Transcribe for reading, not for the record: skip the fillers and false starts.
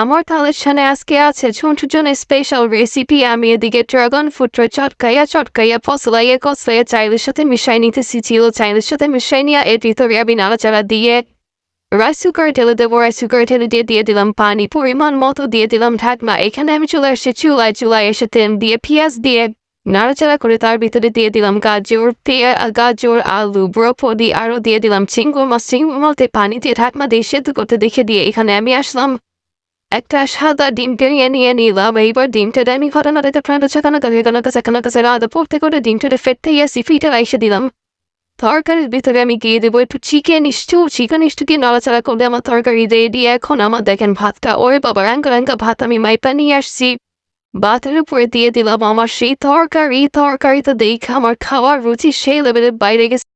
আমার থালের সামনে আজকে আছে ঝন্টুর জন্য স্পেশাল রেসিপি। আমি এদিকে ড্রাগন ফ্রুটটা চটকাইয়া ফসলাইয়া কসলাইয়া চাইলের সাথে মিশাই নিতেছি। ছিল চাইলের সাথে মিশাই নিয়ে এর ভিতরে আমি নাড়াচাড়া দিয়ে রাইস কুকার ঢেলে দেবো। রাইস কুকার ঢেলে দিয়ে দিলাম পানি পরিমাণ মতো, দিয়ে দিলাম ঢাকনা। এখানে আমি চলে আসছি চুলায় এসে তেল দিয়ে পেঁয়াজ দিয়ে নাড়াচাড়া করে তার ভিতরে দিয়ে দিলাম গাজর, আলু, ব্রকলি, আরও দিয়ে দিলাম চিংড়ি মাছ পানি দিয়ে ঢাকনা দিয়ে সেদ্ধ করতে দেখে দিয়ে এখানে আমি আসলাম একটা সাদা ডিম নিয়ে নিলাম। এইবার ডিমটা আমি ঘটনাটাতে প্রাণটা কাছে আদা পড়তে করে ডিমটা ফেটতে গিয়েছি, ফিটে এসে দিলাম। তরকারির ভিতরে আমি গিয়ে দেবো একটু চিকেন স্টু দিয়ে নাড়াচাড়া করলে আমার তরকারি রেডি। এখন আমার দেখেন ভাতটা, ওরে বাবা রাঙ্গা ভাত আমি মাইপা নিয়ে আসছি। ভাতের উপরে দিয়ে দিলাম আমার সেই তরকারিটা দেখে আমার খাওয়ার রুচি সেই লেভেলের বাইরে গেছে।